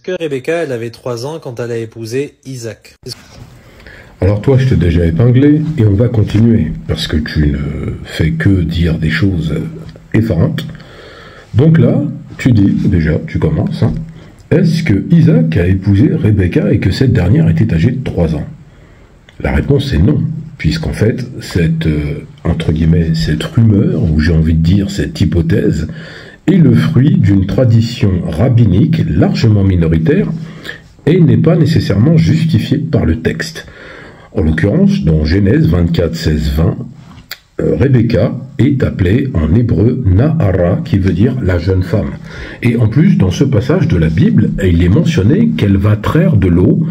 que Rebecca, elle avait 3 ans quand elle a épousé Isaac? Alors toi, je t'ai déjà épinglé, et on va continuer, parce que tu ne fais que dire des choses effarantes. Donc là, tu dis, déjà, tu commences, hein, est-ce que Isaac a épousé Rebecca et que cette dernière était âgée de 3 ans? La réponse est non, puisqu'en fait, cette, entre guillemets, cette rumeur, ou j'ai envie de dire cette hypothèse, est le fruit d'une tradition rabbinique largement minoritaire et n'est pas nécessairement justifiée par le texte. En l'occurrence, dans Genèse 24, 16, 20, Rebecca est appelée en hébreu Nahara, qui veut dire la jeune femme. Et en plus, dans ce passage de la Bible, il est mentionné qu'elle va traire de l'eau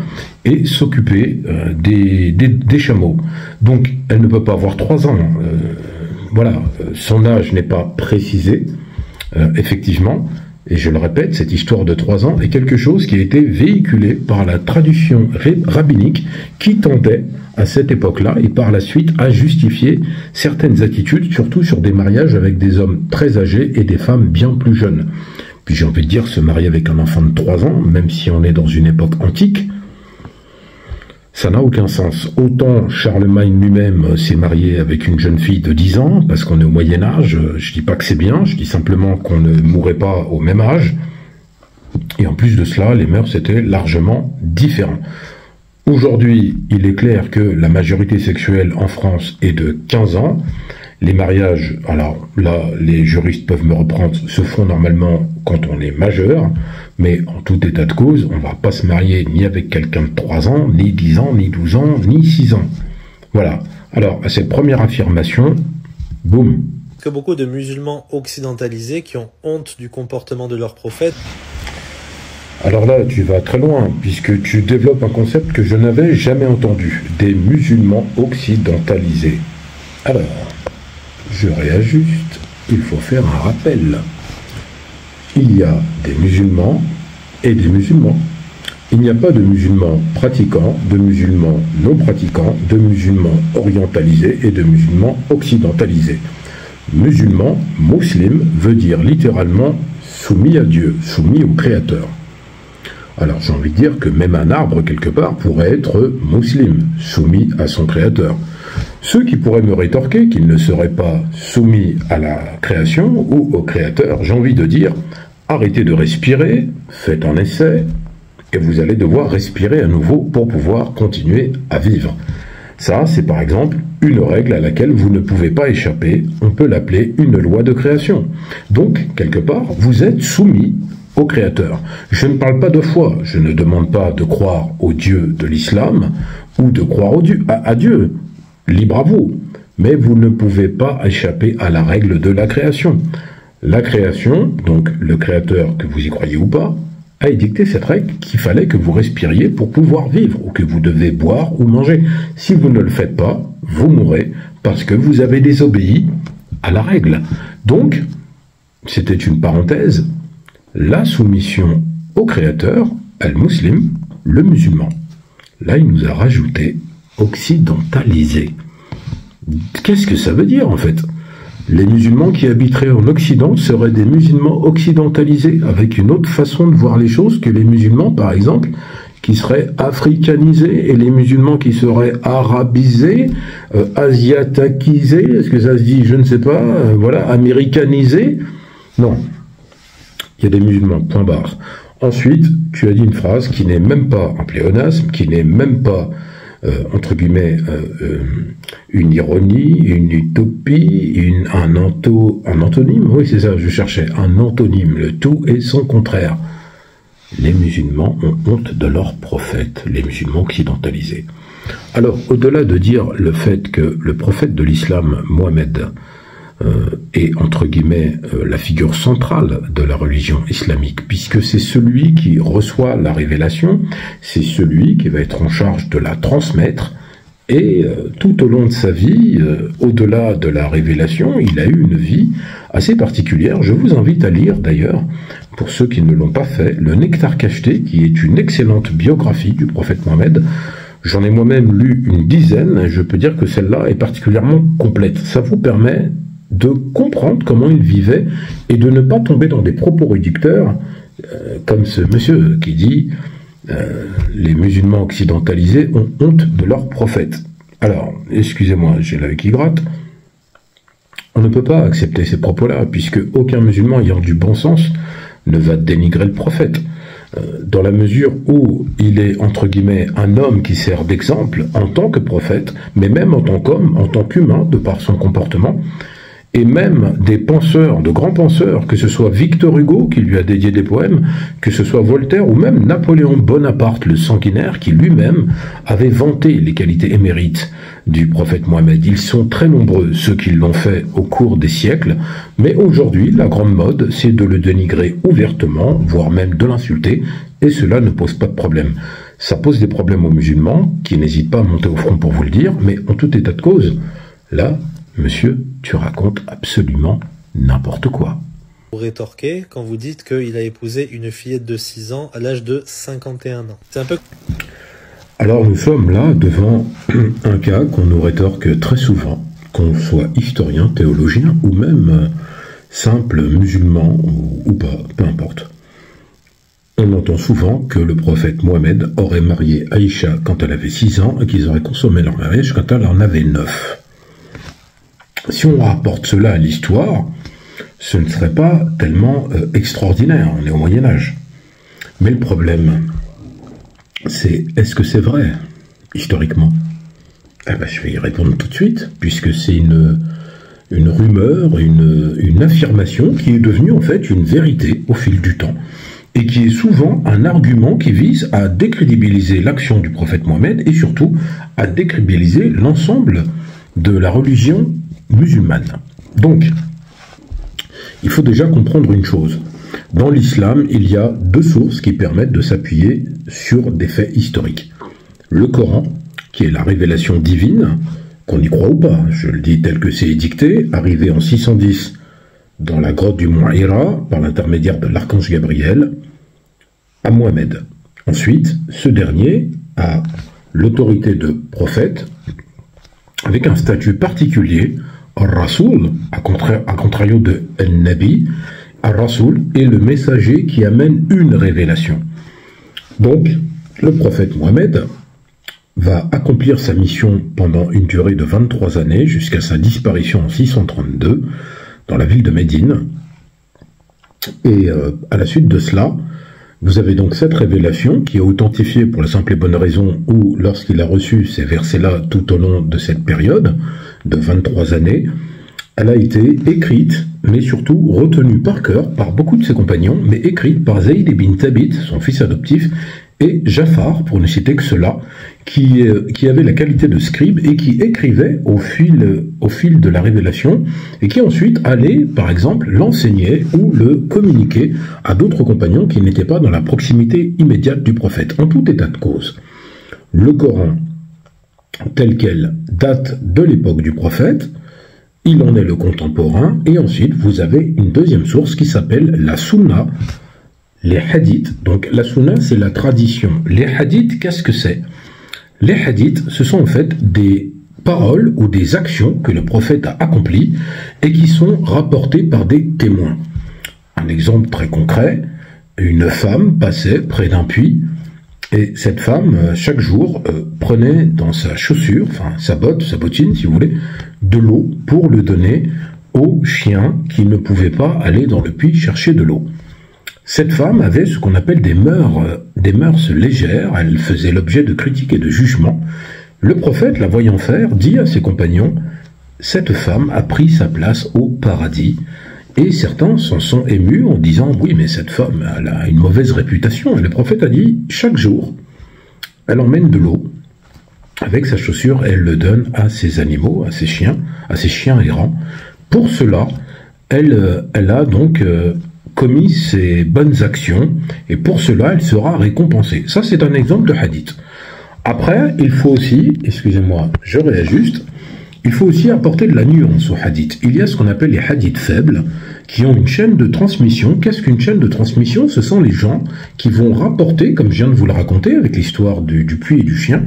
et s'occuper des chameaux. Donc, elle ne peut pas avoir 3 ans. Voilà, son âge n'est pas précisé, effectivement. Et je le répète, cette histoire de 3 ans est quelque chose qui a été véhiculé par la tradition rabbinique qui tendait à cette époque-là et par la suite à justifier certaines attitudes, surtout sur des mariages avec des hommes très âgés et des femmes bien plus jeunes. Puis j'ai envie de dire, se marier avec un enfant de 3 ans, même si on est dans une époque antique, ça n'a aucun sens. Autant Charlemagne lui-même s'est marié avec une jeune fille de 10 ans, parce qu'on est au Moyen-Âge, je dis pas que c'est bien, je dis simplement qu'on ne mourrait pas au même âge. Et en plus de cela, les mœurs étaient largement différents. Aujourd'hui, il est clair que la majorité sexuelle en France est de 15 ans. Les mariages, alors là, les juristes peuvent me reprendre, se font normalement quand on est majeur, mais en tout état de cause, on ne va pas se marier ni avec quelqu'un de 3 ans, ni 10 ans, ni 12 ans, ni 6 ans. Voilà. Alors, à cette première affirmation, boum. Que beaucoup de musulmans occidentalisés qui ont honte du comportement de leur prophète. Alors là, tu vas très loin, puisque tu développes un concept que je n'avais jamais entendu, des musulmans occidentalisés. Alors, je réajuste, il faut faire un rappel. Il y a des musulmans et des musulmans. Il n'y a pas de musulmans pratiquants, de musulmans non pratiquants, de musulmans orientalisés et de musulmans occidentalisés. Musulman, muslim, veut dire littéralement soumis à Dieu, soumis au Créateur. Alors j'ai envie de dire que même un arbre quelque part pourrait être muslim, soumis à son Créateur. Ceux qui pourraient me rétorquer qu'ils ne seraient pas soumis à la création ou au Créateur, j'ai envie de dire, arrêtez de respirer, faites un essai, et vous allez devoir respirer à nouveau pour pouvoir continuer à vivre. Ça, c'est par exemple une règle à laquelle vous ne pouvez pas échapper, on peut l'appeler une loi de création. Donc, quelque part, vous êtes soumis au Créateur. Je ne parle pas de foi, je ne demande pas de croire au Dieu de l'islam, ou de croire à Dieu. Libre à vous, mais vous ne pouvez pas échapper à la règle de la création. La création, donc le Créateur, que vous y croyez ou pas, a édicté cette règle qu'il fallait que vous respiriez pour pouvoir vivre, ou que vous devez boire ou manger. Si vous ne le faites pas, vous mourrez, parce que vous avez désobéi à la règle. Donc, c'était une parenthèse, la soumission au Créateur, al-muslim, le musulman. Là, il nous a rajouté occidentalisé. Qu'est-ce que ça veut dire en fait? Les musulmans qui habiteraient en Occident seraient des musulmans occidentalisés, avec une autre façon de voir les choses que les musulmans, par exemple, qui seraient africanisés, et les musulmans qui seraient arabisés, asiatakisés, est-ce que ça se dit? Je ne sais pas, voilà, américanisés. Non. Il y a des musulmans, point barre. Ensuite, tu as dit une phrase qui n'est même pas un pléonasme, qui n'est même pas, entre guillemets, une ironie, une utopie, un antonyme, oui c'est ça, je cherchais, un antonyme, le tout et son contraire. Les musulmans ont honte de leur prophète, les musulmans occidentalisés. Alors, au-delà de dire le fait que le prophète de l'islam, Mohammed, est entre guillemets la figure centrale de la religion islamique, puisque c'est celui qui reçoit la révélation, c'est celui qui va être en charge de la transmettre, et tout au long de sa vie, au-delà de la révélation, il a eu une vie assez particulière. Je vous invite à lire d'ailleurs, pour ceux qui ne l'ont pas fait, le Nectar cacheté, qui est une excellente biographie du prophète Mohammed. J'en ai moi-même lu une dizaine, et je peux dire que celle-là est particulièrement complète. Ça vous permet de comprendre comment il vivait et de ne pas tomber dans des propos réducteurs comme ce monsieur qui dit les musulmans occidentalisés ont honte de leur prophète. Alors, excusez-moi, j'ai l'œil qui gratte. On ne peut pas accepter ces propos-là, puisque aucun musulman ayant du bon sens ne va dénigrer le prophète. Dans la mesure où il est, entre guillemets, un homme qui sert d'exemple en tant que prophète, mais même en tant qu'homme, en tant qu'humain, de par son comportement, et même des penseurs, de grands penseurs, que ce soit Victor Hugo qui lui a dédié des poèmes, que ce soit Voltaire ou même Napoléon Bonaparte le sanguinaire qui lui-même avait vanté les qualités émérites du prophète Mohammed. Ils sont très nombreux ceux qui l'ont fait au cours des siècles, mais aujourd'hui la grande mode c'est de le dénigrer ouvertement, voire même de l'insulter, et cela ne pose pas de problème. Ça pose des problèmes aux musulmans qui n'hésitent pas à monter au front pour vous le dire, mais en tout état de cause, là, monsieur, tu racontes absolument n'importe quoi. Vous rétorquez quand vous dites qu'il a épousé une fillette de 6 ans à l'âge de 51 ans. C'est un peu... Alors nous sommes là devant un cas qu'on nous rétorque très souvent, qu'on soit historien, théologien ou même simple musulman ou pas, peu importe. On entend souvent que le prophète Mohammed aurait marié Aïcha quand elle avait 6 ans et qu'ils auraient consommé leur mariage quand elle en avait 9. Si on rapporte cela à l'histoire, ce ne serait pas tellement extraordinaire, on est au Moyen-Âge. Mais le problème, c'est est-ce que c'est vrai, historiquement? Eh ben, je vais y répondre tout de suite, puisque c'est une rumeur, une affirmation qui est devenue en fait une vérité au fil du temps, et qui est souvent un argument qui vise à décrédibiliser l'action du prophète Mohammed, et surtout à décrédibiliser l'ensemble de la religion musulmane. Donc, il faut déjà comprendre une chose. Dans l'islam, il y a 2 sources qui permettent de s'appuyer sur des faits historiques. Le Coran, qui est la révélation divine, qu'on y croit ou pas, je le dis tel que c'est édicté, arrivé en 610 dans la grotte du mont Hira, par l'intermédiaire de l'archange Gabriel, à Mohammed. Ensuite, ce dernier a l'autorité de prophète, avec un statut particulier. Ar-Rasoul, à contrario de Al-Nabi, Ar-Rasoul est le messager qui amène une révélation. Donc, le prophète Mohammed va accomplir sa mission pendant une durée de 23 années, jusqu'à sa disparition en 632, dans la ville de Médine. Et à la suite de cela, vous avez donc cette révélation qui est authentifiée pour la simple et bonne raison où, lorsqu'il a reçu ces versets-là tout au long de cette période, de 23 années, elle a été écrite, mais surtout retenue par cœur par beaucoup de ses compagnons, mais écrite par Zayd ibn Thabit, son fils adoptif, et Jafar, pour ne citer que cela, qui avait la qualité de scribe et qui écrivait au fil de la révélation, et qui ensuite allait, par exemple, l'enseigner ou le communiquer à d'autres compagnons qui n'étaient pas dans la proximité immédiate du prophète. En tout état de cause, le Coran, tel quel, date de l'époque du prophète, il en est le contemporain, et ensuite vous avez une deuxième source qui s'appelle la Sunna, les hadiths. Donc la Sunna, c'est la tradition. Les hadiths, qu'est-ce que c'est? Les hadiths, ce sont en fait des paroles ou des actions que le prophète a accomplies et qui sont rapportées par des témoins. Un exemple très concret, une femme passait près d'un puits, et cette femme, chaque jour, prenait dans sa chaussure, enfin sa bottine, si vous voulez, de l'eau pour le donner aux chiens qui ne pouvaient pas aller dans le puits chercher de l'eau. Cette femme avait ce qu'on appelle des mœurs légères, elle faisait l'objet de critiques et de jugements. Le prophète, la voyant faire, dit à ses compagnons, « Cette femme a pris sa place au paradis ». Et certains s'en sont émus en disant « Oui, mais cette femme, elle a une mauvaise réputation. » Et le prophète a dit « Chaque jour, elle emmène de l'eau. Avec sa chaussure, elle le donne à ses animaux, à ses chiens errants. Pour cela, elle a donc commis ses bonnes actions, et pour cela, elle sera récompensée. » Ça, c'est un exemple de hadith. Après, il faut aussi, excusez-moi, je réajuste, il faut aussi apporter de la nuance aux hadiths. Il y a ce qu'on appelle les hadiths faibles, qui ont une chaîne de transmission. Qu'est-ce qu'une chaîne de transmission? Ce sont les gens qui vont rapporter, comme je viens de vous le raconter, avec l'histoire du puits et du chien,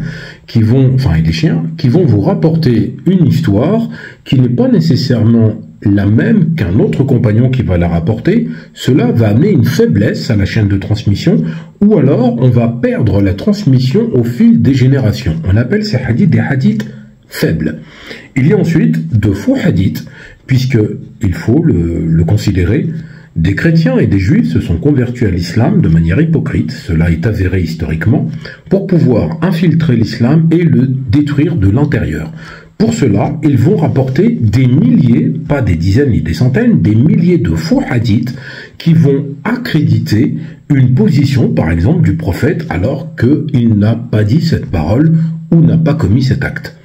et des chiens, qui vont vous rapporter une histoire qui n'est pas nécessairement la même qu'un autre compagnon qui va la rapporter, cela va amener une faiblesse à la chaîne de transmission, ou alors on va perdre la transmission au fil des générations. On appelle ces hadiths des hadiths faibles. Il y a ensuite de faux hadiths, puisqu'il faut le considérer, des chrétiens et des juifs se sont convertis à l'islam de manière hypocrite, cela est avéré historiquement, pour pouvoir infiltrer l'islam et le détruire de l'intérieur. Pour cela, ils vont rapporter des milliers, pas des dizaines ni des centaines, des milliers de faux hadiths qui vont accréditer une position, par exemple, du prophète alors qu'il n'a pas dit cette parole ou n'a pas commis cet acte.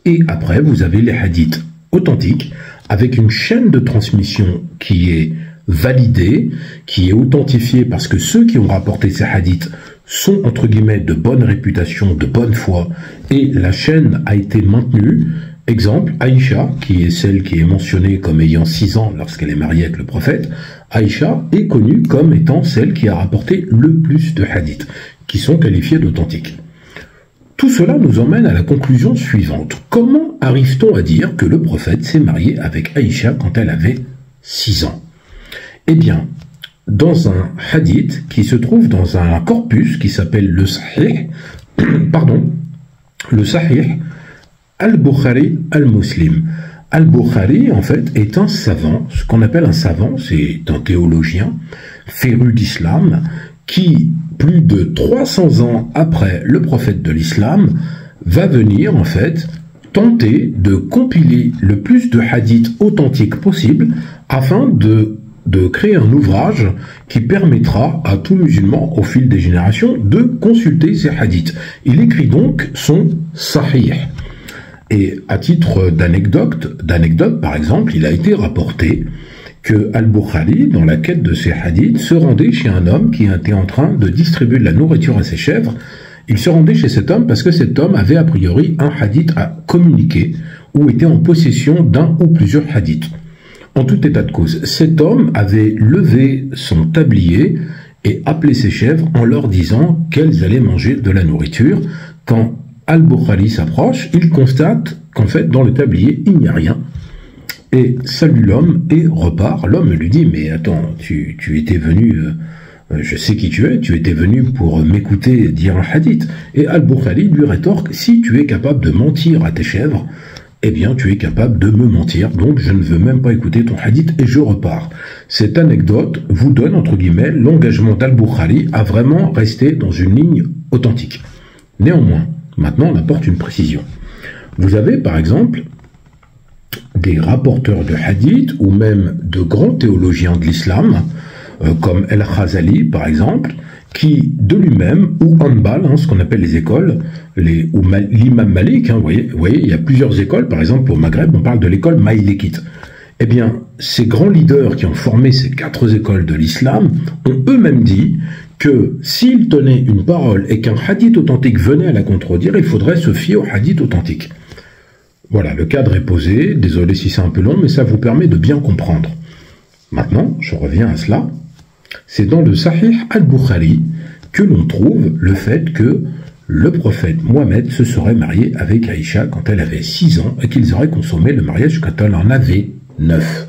Et après, vous avez les hadiths authentiques, avec une chaîne de transmission qui est validée, qui est authentifiée parce que ceux qui ont rapporté ces hadiths sont entre guillemets de bonne réputation, de bonne foi, et la chaîne a été maintenue. Exemple, Aïcha, qui est celle qui est mentionnée comme ayant 6 ans lorsqu'elle est mariée avec le prophète, Aïcha est connue comme étant celle qui a rapporté le plus de hadiths, qui sont qualifiés d'authentiques. Tout cela nous emmène à la conclusion suivante. Comment arrive-t-on à dire que le prophète s'est marié avec Aïcha quand elle avait 6 ans? Eh bien, dans un hadith qui se trouve dans un corpus qui s'appelle le Sahih, le Sahih al-Bukhari al-Muslim. Al-Bukhari, en fait, est un savant, ce qu'on appelle un savant, c'est un théologien, féru d'islam, qui, plus de 300 ans après le prophète de l'islam, va venir, en fait, tenter de compiler le plus de hadiths authentiques possible afin de créer un ouvrage qui permettra à tout musulman, au fil des générations, de consulter ces hadiths. Il écrit donc son Sahih. Et à titre d'anecdote, par exemple, il a été rapporté que Al-Bukhari, dans la quête de ces hadiths, se rendait chez un homme qui était en train de distribuer de la nourriture à ses chèvres. Il se rendait chez cet homme parce que cet homme avait a priori un hadith à communiquer ou était en possession d'un ou plusieurs hadiths. En tout état de cause, cet homme avait levé son tablier et appelé ses chèvres en leur disant qu'elles allaient manger de la nourriture. Quand Al-Bukhari s'approche, il constate qu'en fait, dans le tablier, il n'y a rien. Et salue l'homme et repart. L'homme lui dit, mais attends, tu étais venu, je sais qui tu étais venu pour m'écouter dire un hadith. Et Al-Bukhari lui rétorque, si tu es capable de mentir à tes chèvres, eh bien tu es capable de me mentir, donc je ne veux même pas écouter ton hadith et je repars. Cette anecdote vous donne, entre guillemets, l'engagement d'Al-Bukhari à vraiment rester dans une ligne authentique. Néanmoins, maintenant on apporte une précision. Vous avez par exemple des rapporteurs de hadith ou même de grands théologiens de l'islam, comme El-Khazali par exemple, qui de lui-même, ou Hanbal, ce qu'on appelle les écoles, ou l'imam Malik, vous voyez, il y a plusieurs écoles, par exemple au Maghreb, on parle de l'école maïlékite. Eh bien, ces grands leaders qui ont formé ces 4 écoles de l'islam ont eux-mêmes dit que s'ils tenaient une parole et qu'un hadith authentique venait à la contredire, il faudrait se fier au hadith authentique. Voilà, le cadre est posé, désolé si c'est un peu long, mais ça vous permet de bien comprendre. Maintenant, je reviens à cela. C'est dans le Sahih al-Bukhari que l'on trouve le fait que le prophète Mohammed se serait marié avec Aïcha quand elle avait 6 ans et qu'ils auraient consommé le mariage quand elle en avait 9.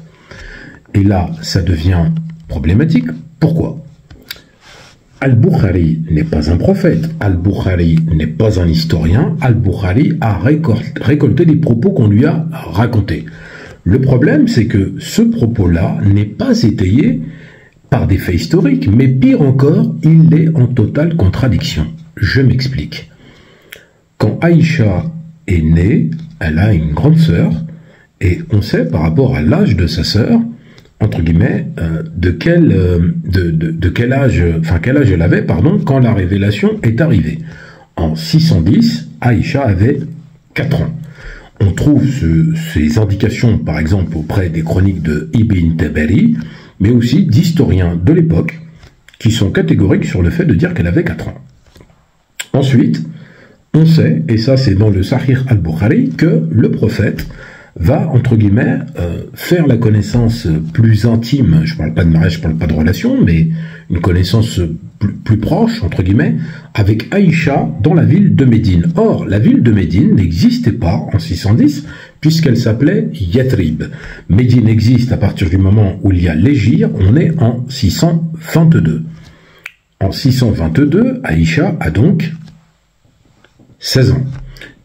Et là, ça devient problématique. Pourquoi? Al-Bukhari n'est pas un prophète, Al-Bukhari n'est pas un historien, Al-Bukhari a récolté les propos qu'on lui a racontés. Le problème, c'est que ce propos-là n'est pas étayé par des faits historiques, mais pire encore, il est en totale contradiction. Je m'explique. Quand Aïcha est née, elle a une grande sœur, et on sait par rapport à l'âge de sa sœur, entre guillemets, de quel âge elle avait, quand la révélation est arrivée. En 610, Aïcha avait 4 ans. On trouve ces indications, par exemple, auprès des chroniques de Ibn Tabari, mais aussi d'historiens de l'époque, qui sont catégoriques sur le fait de dire qu'elle avait 4 ans. Ensuite, on sait, et ça c'est dans le Sahih al-Bukhari, que le prophète va, entre guillemets, faire la connaissance plus intime, je parle pas de mariage, je parle pas de relation, mais une connaissance plus proche, entre guillemets, avec Aïcha dans la ville de Médine. Or, la ville de Médine n'existait pas en 610, puisqu'elle s'appelait Yathrib. Médine existe à partir du moment où il y a l'Hégire, on est en 622. En 622, Aïcha a donc 16 ans.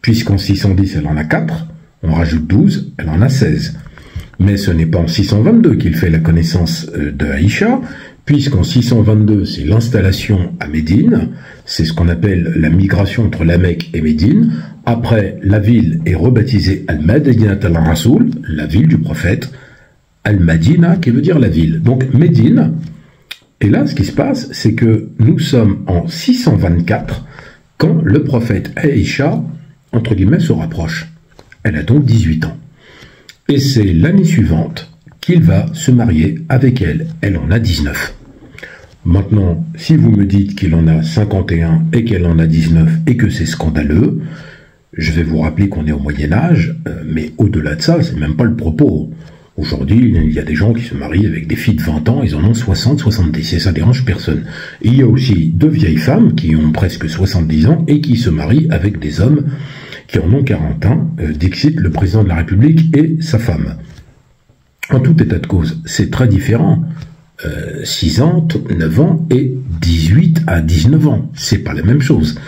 Puisqu'en 610, elle en a 4, on rajoute 12, elle en a 16. Mais ce n'est pas en 622 qu'il fait la connaissance de Aïcha, puisqu'en 622, c'est l'installation à Médine, c'est ce qu'on appelle la migration entre la Mecque et Médine. Après, la ville est rebaptisée Al-Madinat al-Rasoul, la ville du prophète, Al-Madina, qui veut dire la ville. Donc Médine, et là, ce qui se passe, c'est que nous sommes en 624, quand le prophète Aïcha, entre guillemets, se rapproche. Elle a donc 18 ans. Et c'est l'année suivante qu'il va se marier avec elle. Elle en a 19. Maintenant, si vous me dites qu'il en a 51 et qu'elle en a 19 et que c'est scandaleux, je vais vous rappeler qu'on est au Moyen-Âge, mais au-delà de ça, c'est même pas le propos. Aujourd'hui, il y a des gens qui se marient avec des filles de 20 ans, ils en ont 60, 70, et ça dérange personne. Et il y a aussi deux vieilles femmes qui ont presque 70 ans et qui se marient avec des hommes qui en ont 40 ans, dixit le président de la République et sa femme. En tout état de cause, c'est très différent. 6 ans, 9 ans et 18 à 19 ans, c'est pas la même chose.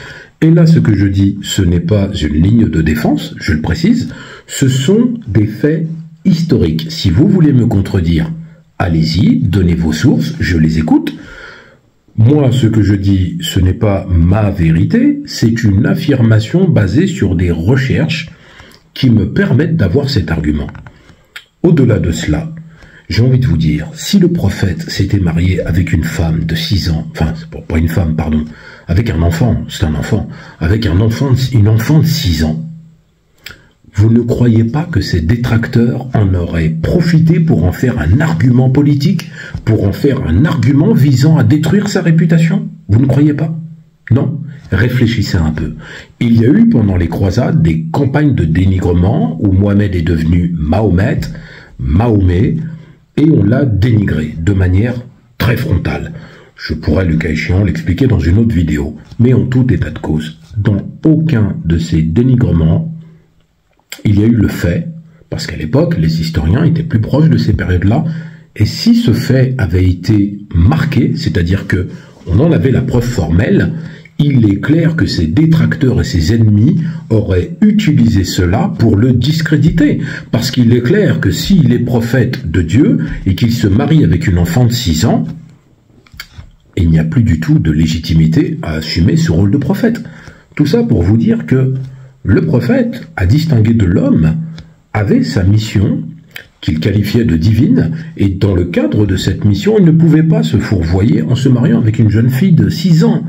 Et là, ce que je dis, ce n'est pas une ligne de défense, je le précise, ce sont des faits historiques. Si vous voulez me contredire, allez-y, donnez vos sources, je les écoute. Moi, ce que je dis, ce n'est pas ma vérité, c'est une affirmation basée sur des recherches qui me permettent d'avoir cet argument. Au-delà de cela, j'ai envie de vous dire, si le prophète s'était marié avec une femme de 6 ans, enfin, pas une femme, pardon, avec un enfant, c'est un enfant, avec un enfant, une enfant de 6 ans, vous ne croyez pas que ses détracteurs en auraient profité pour en faire un argument politique, pour en faire un argument visant à détruire sa réputation? Vous ne croyez pas? Non? Réfléchissez un peu. Il y a eu pendant les croisades des campagnes de dénigrement où Mohamed est devenu Mahomet, et on l'a dénigré de manière très frontale. Je pourrais, le cas échéant, l'expliquer dans une autre vidéo. Mais en tout état de cause, dans aucun de ces dénigrements, il y a eu le fait, parce qu'à l'époque, les historiens étaient plus proches de ces périodes-là, et si ce fait avait été marqué, c'est-à-dire que on en avait la preuve formelle, il est clair que ses détracteurs et ses ennemis auraient utilisé cela pour le discréditer. Parce qu'il est clair que s'il est prophète de Dieu et qu'il se marie avec une enfant de 6 ans, il n'y a plus du tout de légitimité à assumer ce rôle de prophète. Tout ça pour vous dire que le prophète, à distinguer de l'homme, avait sa mission qu'il qualifiait de divine, et dans le cadre de cette mission, il ne pouvait pas se fourvoyer en se mariant avec une jeune fille de 6 ans,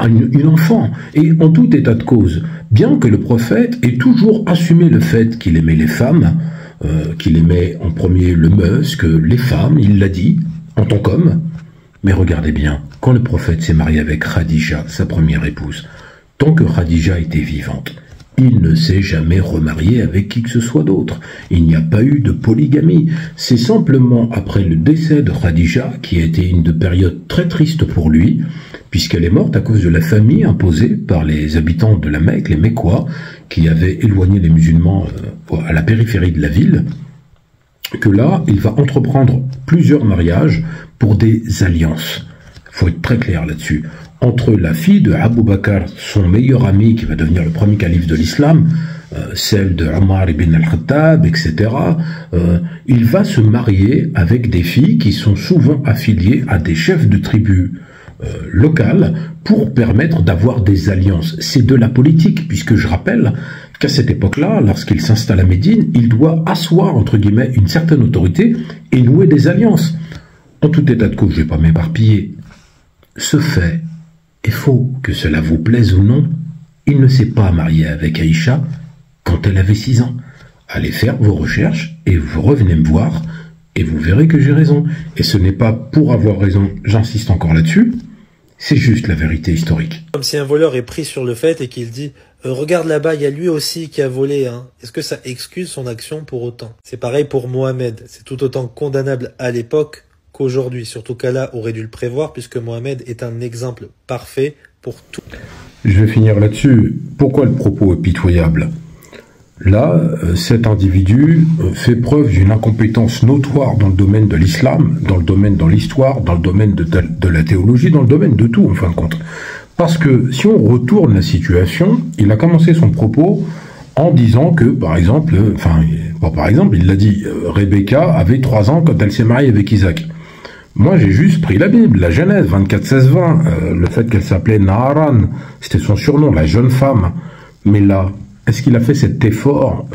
une enfant. Et en tout état de cause, bien que le prophète ait toujours assumé le fait qu'il aimait les femmes, qu'il aimait en premier le musc, les femmes, il l'a dit, en tant qu'homme, mais regardez bien, quand le prophète s'est marié avec Khadija, sa première épouse, tant que Khadija était vivante, il ne s'est jamais remarié avec qui que ce soit d'autre. Il n'y a pas eu de polygamie. C'est simplement après le décès de Khadija, qui a été une période très triste pour lui, puisqu'elle est morte à cause de la famine imposée par les habitants de la Mecque, les Mécois, qui avaient éloigné les musulmans à la périphérie de la ville, que là, il va entreprendre plusieurs mariages pour des alliances. Il faut être très clair là-dessus. Entre la fille de Abu Bakr, son meilleur ami, qui va devenir le premier calife de l'islam, celle de Omar ibn al-Khattab, etc., il va se marier avec des filles qui sont souvent affiliées à des chefs de tribus locales pour permettre d'avoir des alliances. C'est de la politique, puisque je rappelle qu'à cette époque-là, lorsqu'il s'installe à Médine, il doit asseoir, entre guillemets, une certaine autorité et nouer des alliances. En tout état de cause, je ne vais pas m'éparpiller. Ce fait est faux, que cela vous plaise ou non. Il ne s'est pas marié avec Aïcha quand elle avait 6 ans. Allez faire vos recherches et vous revenez me voir et vous verrez que j'ai raison. Et ce n'est pas pour avoir raison, j'insiste encore là-dessus, c'est juste la vérité historique. Comme si un voleur est pris sur le fait et qu'il dit Regarde là-bas, il y a lui aussi qui a volé. Hein. Est-ce que ça excuse son action pour autant? C'est pareil pour Mohamed. C'est tout autant condamnable à l'époque qu'aujourd'hui. Surtout qu'Allah aurait dû le prévoir puisque Mohamed est un exemple parfait pour tout. Je vais finir là-dessus. Pourquoi le propos est pitoyable? Là, cet individu fait preuve d'une incompétence notoire dans le domaine de l'islam, dans le domaine de l'histoire, dans le domaine de la théologie, dans le domaine de tout, en fin de compte. Parce que si on retourne la situation, il a commencé son propos en disant que, par exemple, il l'a dit, Rebecca avait 3 ans quand elle s'est mariée avec Isaac. Moi, j'ai juste pris la Bible, la Genèse 24, 16, 20, le fait qu'elle s'appelait Naharan, c'était son surnom, la jeune femme. Mais là, est-ce qu'il a fait cet effort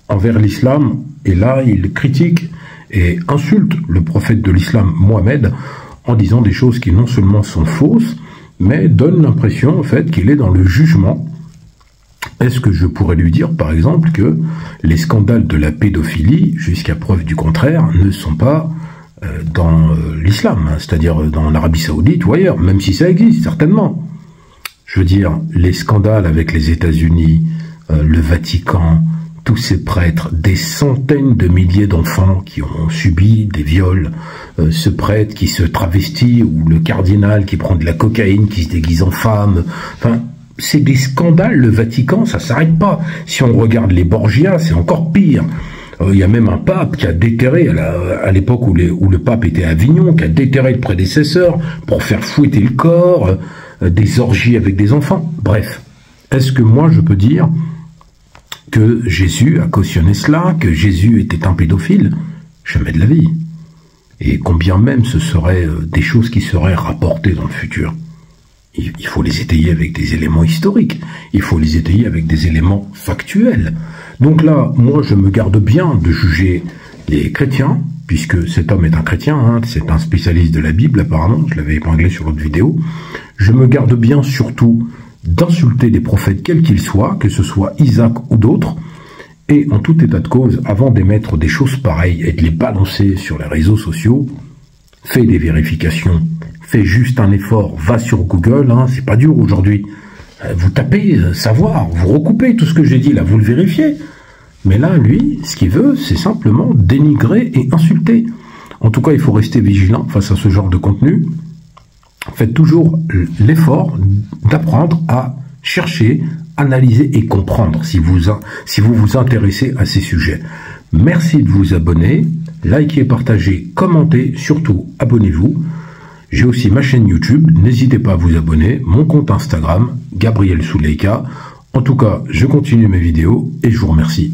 envers l'islam? Et là, il critique et insulte le prophète de l'islam, Mohamed, en disant des choses qui non seulement sont fausses, mais donnent l'impression, en fait, qu'il est dans le jugement. Est-ce que je pourrais lui dire, par exemple, que les scandales de la pédophilie, jusqu'à preuve du contraire, ne sont pas dans l'islam, hein, c'est-à-dire dans l'Arabie Saoudite ou ailleurs, même si ça existe, certainement. Je veux dire, les scandales avec les États-Unis, le Vatican, tous ces prêtres, des centaines de milliers d'enfants qui ont subi des viols, ce prêtre qui se travestit, ou le cardinal qui prend de la cocaïne, qui se déguise en femme, enfin, c'est des scandales, le Vatican, ça s'arrête pas. Si on regarde les Borgia, c'est encore pire. Il y a même un pape qui a déterré, à l'époque où le pape était à Avignon, qui a déterré le prédécesseur pour faire fouetter le corps, des orgies avec des enfants. Bref, est-ce que moi je peux dire que Jésus a cautionné cela, que Jésus était un pédophile? Jamais de la vie. Et combien même ce seraient des choses qui seraient rapportées dans le futur. Il faut les étayer avec des éléments historiques, il faut les étayer avec des éléments factuels. Donc là, moi je me garde bien de juger les chrétiens, puisque cet homme est un chrétien, hein, c'est un spécialiste de la Bible apparemment, je l'avais épinglé sur l'autre vidéo. Je me garde bien surtout d'insulter des prophètes quels qu'ils soient, que ce soit Isaac ou d'autres, et en tout état de cause, avant d'émettre des choses pareilles et de les balancer sur les réseaux sociaux, fais des vérifications, fais juste un effort, va sur Google, hein, c'est pas dur aujourd'hui, vous tapez savoir, vous recoupez tout ce que j'ai dit là, vous le vérifiez, mais là, lui, ce qu'il veut, c'est simplement dénigrer et insulter. En tout cas, il faut rester vigilant face à ce genre de contenu. Faites toujours l'effort d'apprendre à chercher, analyser et comprendre si vous vous intéressez à ces sujets. Merci de vous abonner, likez, partagez, commentez, surtout abonnez-vous. J'ai aussi ma chaîne YouTube, n'hésitez pas à vous abonner, mon compte Instagram, Gabriel Souleika. En tout cas, je continue mes vidéos et je vous remercie.